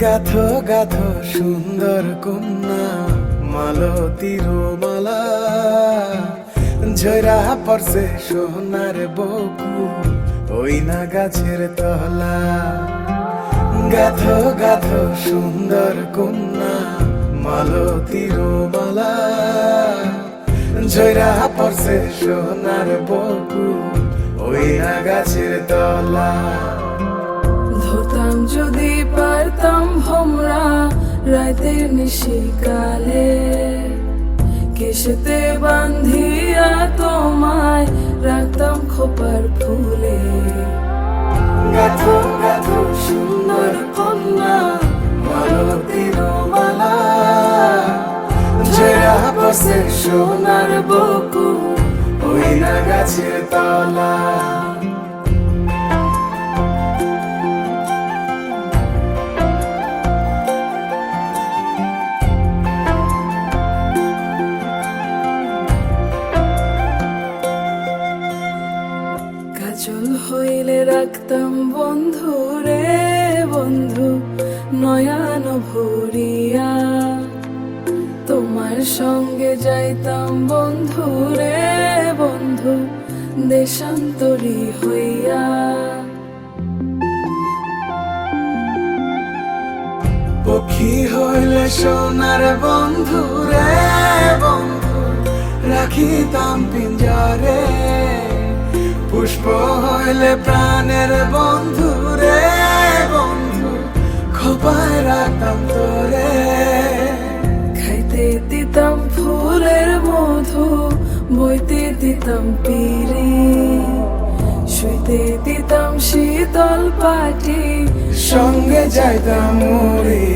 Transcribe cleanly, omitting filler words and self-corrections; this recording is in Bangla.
গাথো গাথো সুন্দর কন্যা মালতীর মালা, ঝরা পড়ছে সোনার বকুল ওই না গাছের তলা। গাথো গাথো সুন্দর কন্যা মালতীর মালা, ঝরা পড়ছে সোনার বকুল ওই না গাছের তলা। ধরতাম যদি পারতাম ভোমরা রাতে নিশিকালে, কেশেতে বান্ধিয়া তোমায় রাখতাম খোপার ফুলে। গাথো গাথো সুন্দর কন্যা মালতীর মালা, ঝরা পড়ছে সোনার বকুল ওই না গাছের তলা। কাজল হইলে রাখতাম বন্ধু রে বন্ধু নয়ন ভরিয়া, তোমার সঙ্গে যাইতাম বন্ধু রে বন্ধু দেশান্তরী হইয়া। পক্ষী হইলে সোনার বন্ধু রে বন্ধু রাখিতাম পিঞ্জরে, পুষ্প হইলে প্রাণের বন্ধু রে বন্ধু খোপায় রাখতাম তোরে। খাইতে দিতাম ফুলের মধু, বইতে দিতাম পিরি, শুইতে দিতাম শীতল পাটি, সঙ্গে যাইতাম মরি।